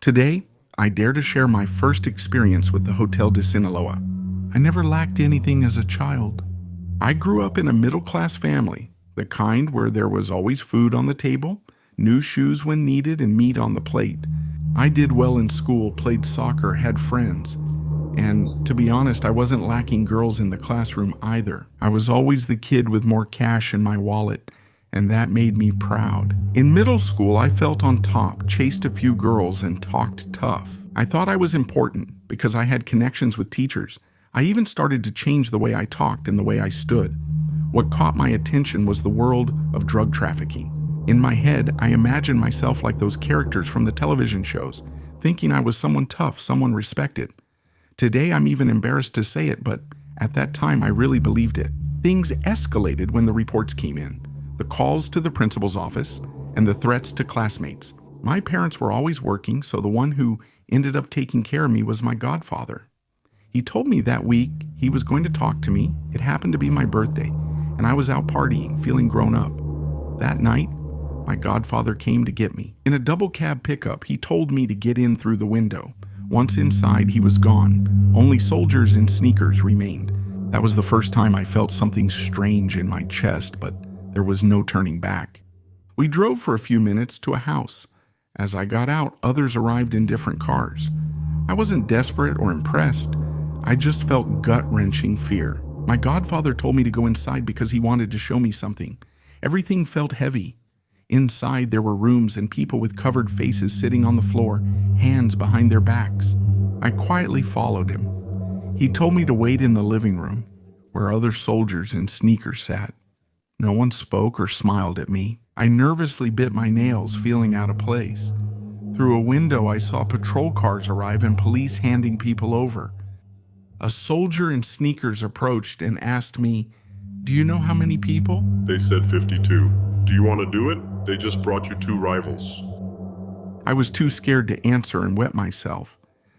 Today, I dare to share my first experience with the Hotel de Sinaloa. I never lacked anything as a child. I grew up in a middle-class family, the kind where there was always food on the table, new shoes when needed, and meat on the plate. I did well in school, played soccer, had friends. And to be honest, I wasn't lacking girls in the classroom either. I was always the kid with more cash in my wallet, and that made me proud. In middle school, I felt on top, chased a few girls, and talked tough. I thought I was important because I had connections with teachers. I even started to change the way I talked and the way I stood. What caught my attention was the world of drug trafficking. In my head, I imagined myself like those characters from the television shows, thinking I was someone tough, someone respected. Today, I'm even embarrassed to say it, but at that time, I really believed it. Things escalated when the reports came in, the calls to the principal's office, and the threats to classmates. My parents were always working, so the one who ended up taking care of me was my godfather. He told me that week he was going to talk to me. It happened to be my birthday, and I was out partying, feeling grown up. That night, my godfather came to get me. In a double cab pickup, he told me to get in through the window. Once inside, he was gone. Only soldiers in sneakers remained. That was the first time I felt something strange in my chest, but there was no turning back. We drove for a few minutes to a house. As I got out, others arrived in different cars. I wasn't desperate or impressed. I just felt gut-wrenching fear. My godfather told me to go inside because he wanted to show me something. Everything felt heavy. Inside, there were rooms and people with covered faces sitting on the floor, hands behind their backs. I quietly followed him. He told me to wait in the living room, where other soldiers in sneakers sat. No one spoke or smiled at me. I nervously bit my nails, feeling out of place. Through a window, I saw patrol cars arrive and police handing people over. A soldier in sneakers approached and asked me, "Do you know how many people?" They said 52. Do you want to do it? They just brought you 2 rivals. I was too scared to answer and wet myself.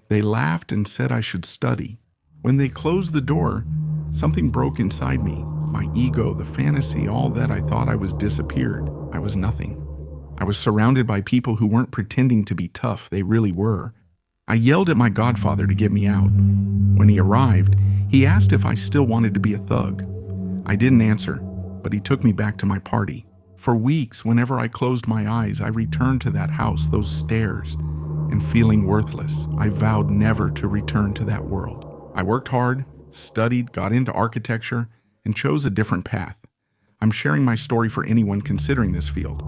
They laughed and said I should study. When they closed the door, something broke inside me. My ego, the fantasy, all that I thought I was disappeared. I was nothing. I was surrounded by people who weren't pretending to be tough, they really were. I yelled at my godfather to get me out. When he arrived, he asked if I still wanted to be a thug. I didn't answer, but he took me back to my party. For weeks, whenever I closed my eyes, I returned to that house, those stairs, and feeling worthless, I vowed never to return to that world. I worked hard, studied, got into architecture, and chose a different path. I'm sharing my story for anyone considering this field.